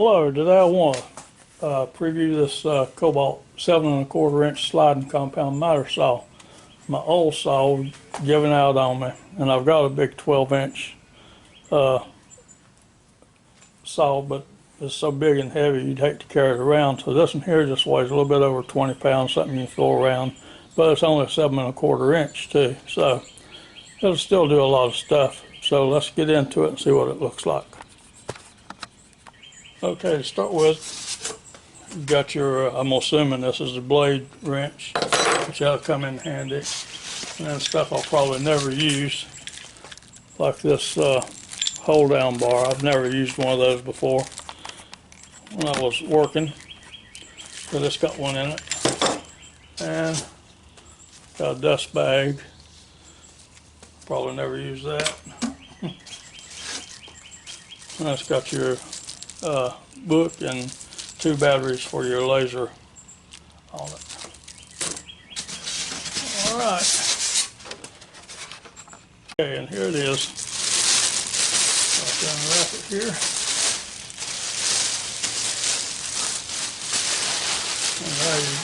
Hello, today I want to preview this KOBALT 7¼ inch sliding compound miter saw. My old saw giving out on me, and I've got a big 12-inch saw, but it's so big and heavy you'd hate to carry it around. So this one here just weighs a little bit over 20 pounds, something you can throw around, but it's only a 7¼ inch too, so it'll still do a lot of stuff. So let's get into it and see what it looks like. Okay, to start with, you've got your, I'm assuming this is a blade wrench, which that'll come in handy. And then stuff I'll probably never use, like this hold down bar. I've never used one of those before when I was working, but it's got one in it. And got a dust bag, probably never use that. And it's got your book and 2 batteries for your laser on it. Alright. Okay, and here it is. I'll unwrap it here. And there you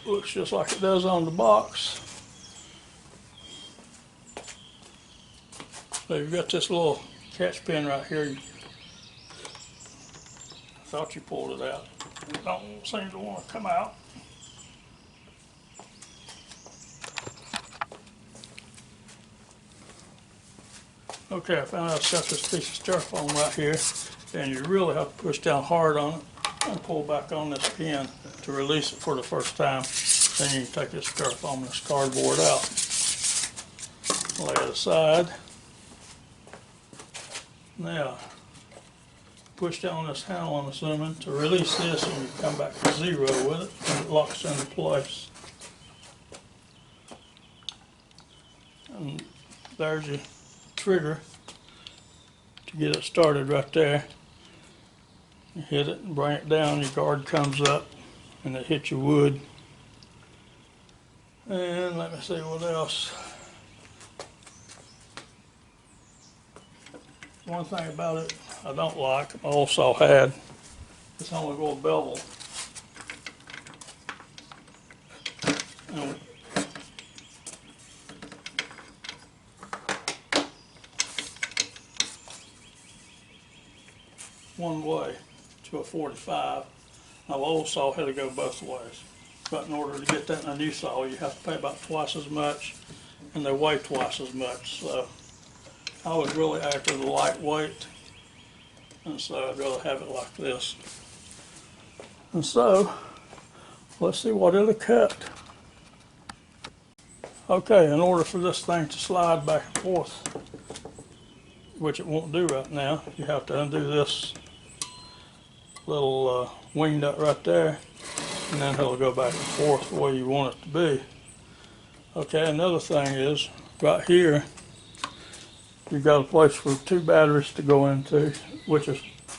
go. Looks just like it does on the box. So you've got this little catch pin right here. I thought you pulled it out. It don't seem to want to come out. Okay, I found out it's got this piece of styrofoam right here, and you really have to push down hard on it and pull back on this pin to release it for the first time. Then you can take this styrofoam and this cardboard out. Lay it aside. Now, push down this handle, I'm assuming, to release this, and you come back to 0 with it, and it locks into place. And there's your trigger to get it started right there. You hit it and bring it down, your guard comes up, and it hits your wood. And let me see what else. One thing about it I don't like, my old saw had, it's only going to bevel. And one way to a 45. Now, the old saw had to go both ways. But in order to get that in a new saw, you have to pay about twice as much, and they weigh twice as much. So I was really after the lightweight, and so I'd rather have it like this. And so, let's see what it'll cut. Okay, in order for this thing to slide back and forth, which it won't do right now, you have to undo this little wing nut right there, and then it'll go back and forth the way you want it to be. Okay, another thing is, right here, you've got a place for 2 batteries to go into, which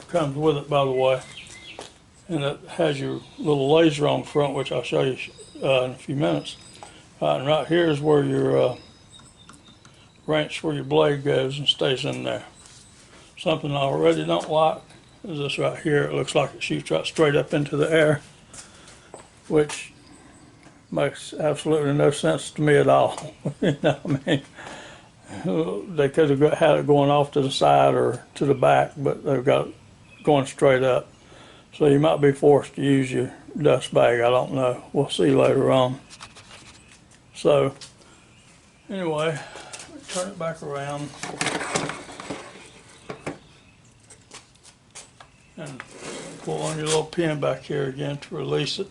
comes with it, by the way. And it has your little laser on the front, which I'll show you in a few minutes. And right here is where your wrench, where your blade goes and stays in there. Something I already don't like is this right here. It looks like it shoots right straight up into the air, which makes absolutely no sense to me at all. You know what I mean? They could have had it going off to the side or to the back, but they've got it going straight up. So you might be forced to use your dust bag. I don't know. We'll see later on. So anyway, turn it back around and pull on your little pin back here again to release it.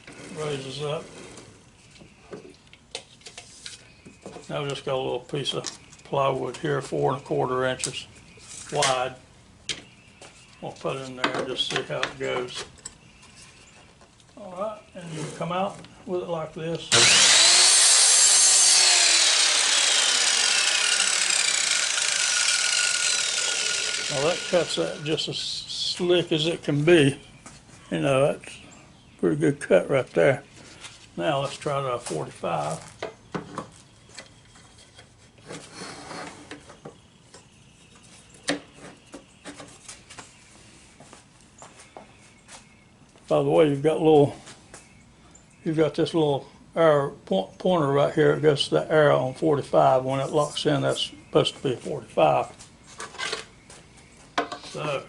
It raises up. Now I've just got a little piece of plywood here, 4¼ inches wide. We'll put it in there and just see how it goes. Alright, and you come out with it like this. Now that cuts that just as slick as it can be. You know, that's a pretty good cut right there. Now let's try the 45. By the way, you've got this little arrow pointer right here. It goes to the arrow on 45. When it locks in, that's supposed to be 45. So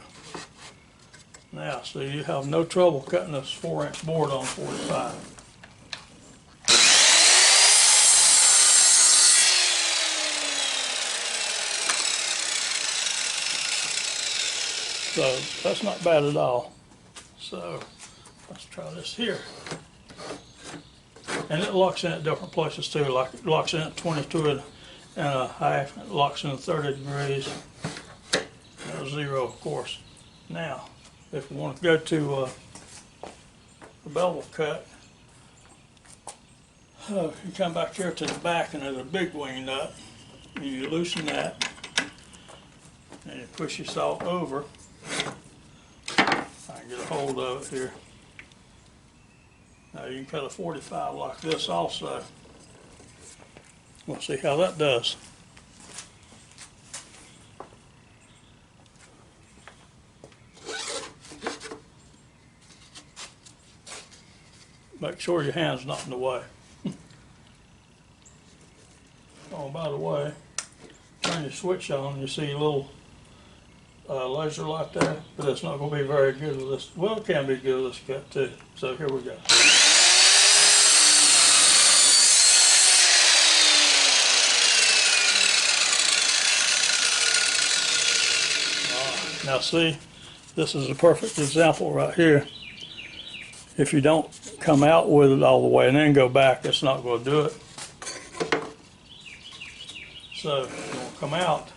now, so you have no trouble cutting this 4-inch board on 45. So that's not bad at all. So let's try this here. And it locks in at different places too. Like it locks in at 22 and a half. It locks in at 30 degrees. Zero, of course. Now, if we want to go to the bevel cut, you come back here to the back and there's a big wing nut. And you loosen that and you push your saw over. I can get a hold of it here. Now you can cut a 45 like this also. We'll see how that does. Make sure your hand's not in the way. Oh, by the way, turn your switch on, you see a little laser light there, but it's not going to be very good with this. Well, it can be good with this cut too. So here we go. Now see, this is a perfect example right here. If you don't come out with it all the way and then go back, it's not going to do it. So you want to come out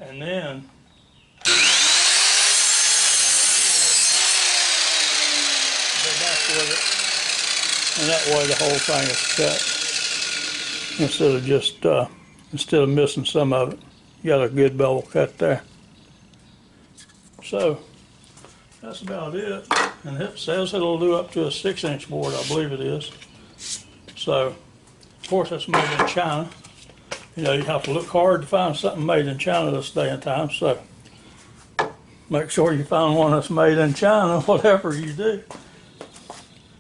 and then go back with it, and that way the whole thing is cut instead of missing some of it. You got a good bevel cut there. So that's about it. And it says it'll do up to a 6-inch board, I believe it is. So, of course, it's made in China. You know, you have to look hard to find something made in China this day and time. So, make sure you find one that's made in China, whatever you do,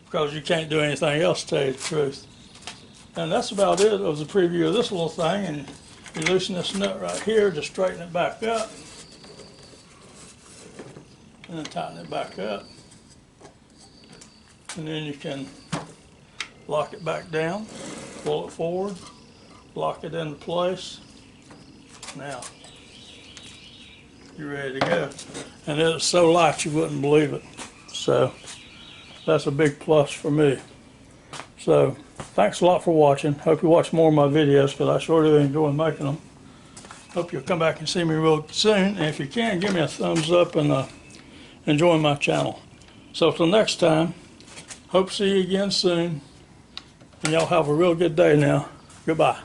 because you can't do anything else, to tell you the truth. And that's about it. It was a preview of this little thing. And you loosen this nut right here to straighten it back up. And then tighten it back up. And then you can lock it back down, pull it forward, lock it into place. Now, you're ready to go. And it's so light you wouldn't believe it. So, that's a big plus for me. So, thanks a lot for watching. Hope you watch more of my videos, because I sure do enjoy making them. Hope you'll come back and see me real soon. And if you can, give me a thumbs up and join my channel. So till next time, hope to see you again soon. And y'all have a real good day now. Goodbye.